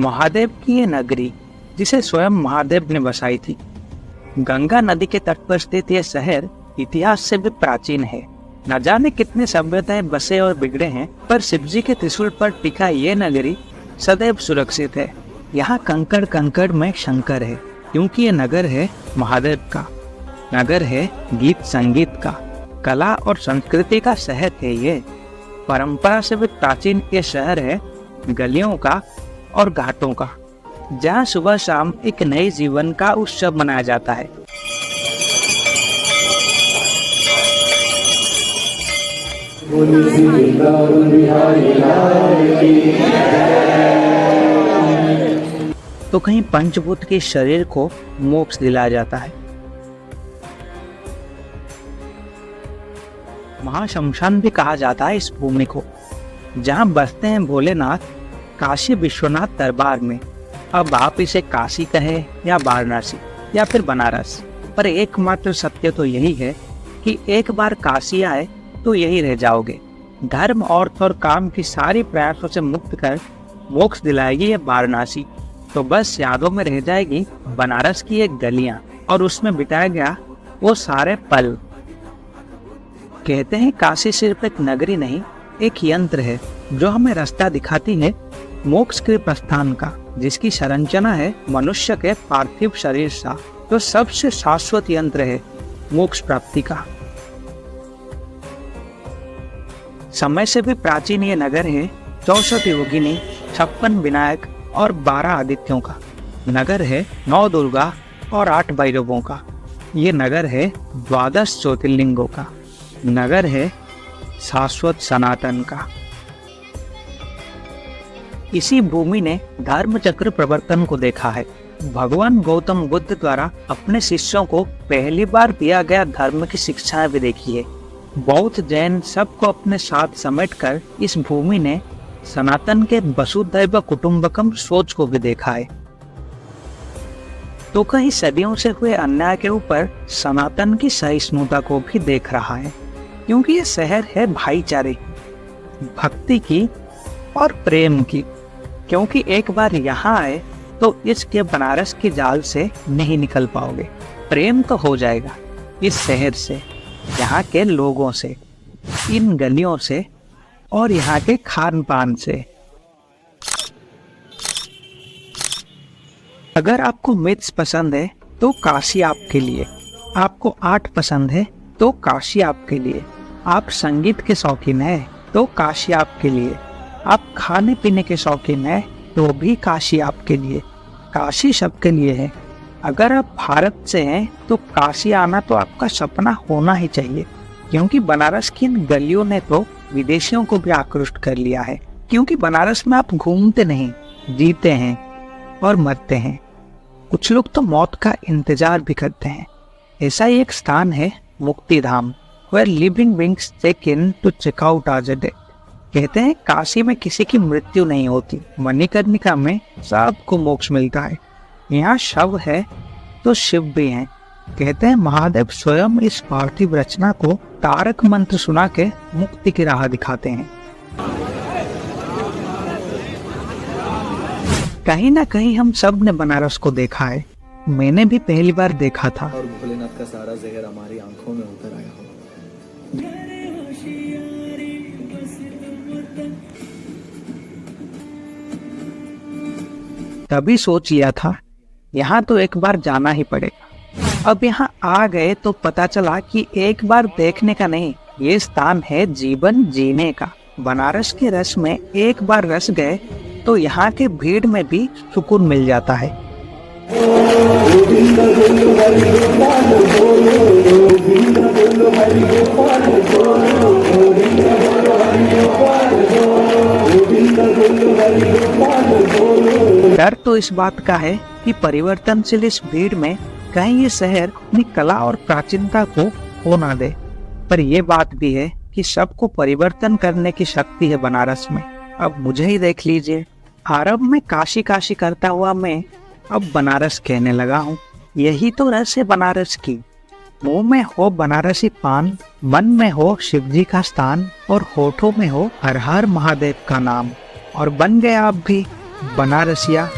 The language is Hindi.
महादेव की ये नगरी जिसे स्वयं महादेव ने बसाई थी। गंगा नदी के तट पर स्थित यह शहर इतिहास से भी प्राचीन है। न जाने कितने सभ्यताएं बसे और बिगड़े हैं, पर शिवजी के त्रिशूल पर टिका ये नगरी सदैव सुरक्षित है। यहाँ कंकड़ कंकड़ में शंकर है, क्योंकि ये नगर है महादेव का। नगर है गीत संगीत का, कला और संस्कृति का शहर है ये। परंपरा से भी प्राचीन ये शहर है गलियों का और घाटों का, जहाँ सुबह शाम एक नए जीवन का उत्सव मनाया जाता है। तो कहीं पंचभूत के शरीर को मोक्ष दिलाया जाता है। महाशमशान भी कहा जाता है इस भूमि को, जहाँ बसते हैं भोलेनाथ काशी विश्वनाथ दरबार में। अब आप इसे काशी कहे या वाराणसी या फिर बनारस, पर एकमात्र सत्य तो यही है कि एक बार काशी आए तो यही रह जाओगे। धर्म, अर्थ और काम की सारी प्रयासों से मुक्त कर मोक्ष दिलाएगी ये वाराणसी। तो बस यादों में रह जाएगी बनारस की एक गलियां और उसमें बिताया गया वो सारे पल। कहते हैं काशी सिर्फ एक नगरी नहीं, एक यंत्र है जो हमें रास्ता दिखाती है मोक्ष के प्रस्थान का, जिसकी संरचना है मनुष्य के पार्थिव शरीर सा, जो सबसे शाश्वत यंत्र है मोक्ष प्राप्ति का। समय से भी प्राचीन ये नगर है 64 योगिनी, 56 विनायक और 12 आदित्यों का। नगर है 9 दुर्गा और 8 भैरवों का। ये नगर है 12 ज्योतिर्लिंगों का। नगर है शाश्वत सनातन का। इसी भूमि ने धर्म चक्र प्रवर्तन को देखा है। भगवान गौतम बुद्ध द्वारा अपने शिष्यों को पहली बार दिया गया धर्म की शिक्षाएं भी देखी है। बौद्ध, जैन सबको अपने साथ समेटकर इस भूमि ने सनातन के वसुधैव कुटुंबकम सोच को भी देखा है। तो कहीं सदियों से हुए अन्याय के ऊपर सनातन की सहिष्णुता को भी देख रहा है, क्योंकि ये शहर है भाईचारे, भक्ति की और प्रेम की। क्योंकि एक बार यहाँ आए तो इसके बनारस के जाल से नहीं निकल पाओगे। प्रेम तो हो जाएगा इस शहर से, यहाँ के लोगों से, इन गलियों से और यहाँ के खान पान से। अगर आपको मिथ्स पसंद है तो काशी आपके लिए। आपको आर्ट पसंद है तो काशी आपके लिए। आप संगीत के शौकीन हैं तो काशी आपके लिए। आप खाने पीने के शौकीन हैं तो भी काशी आपके लिए। काशी सबके लिए है। अगर आप भारत से हैं तो काशी आना तो आपका सपना होना ही चाहिए, क्योंकि बनारस की इन गलियों ने तो विदेशियों को भी आकृष्ट कर लिया है। क्योंकि बनारस में आप घूमते नहीं, जीते हैं और मरते हैं। कुछ लोग तो मौत का इंतजार भी करते हैं। ऐसा ही एक स्थान है मुक्ति धाम, where living beings check in to check out as a dead। कहते हैं काशी में किसी की मृत्यु नहीं होती, मणिकर्णिका में सबको मोक्ष मिलता है। यहाँ शव है तो शिव भी हैं। कहते हैं महादेव स्वयं इस पार्थिव रचना को तारक मंत्र सुना के मुक्ति की राह दिखाते हैं। कहीं ना कहीं हम सब ने बनारस को देखा है। मैंने भी पहली बार देखा था। और भोलेनाथ का सारा जहर हमारी आंखों में उतर आया हो। तभी सोच लिया था यहाँ तो एक बार जाना ही पड़ेगा। अब यहाँ आ गए तो पता चला कि एक बार देखने का नहीं, ये स्थान है जीवन जीने का। बनारस के रस में एक बार रस गए तो यहाँ के भीड़ में भी सुकून मिल जाता है। डर तो इस बात का है कि परिवर्तनशील इस भीड़ में कहीं ये शहर अपनी कला और प्राचीनता को खो ना दे। पर यह बात भी है कि सबको परिवर्तन करने की शक्ति है बनारस में। अब मुझे ही देख लीजिए, आरंभ में काशी काशी करता हुआ मैं अब बनारस कहने लगा हूँ। यही तो रस है बनारस की। मुंह में हो बनारसी पान, मन में हो शिवजी का स्थान और होठों में हो हर हर महादेव का नाम। और बन गए आप भी बनारसिया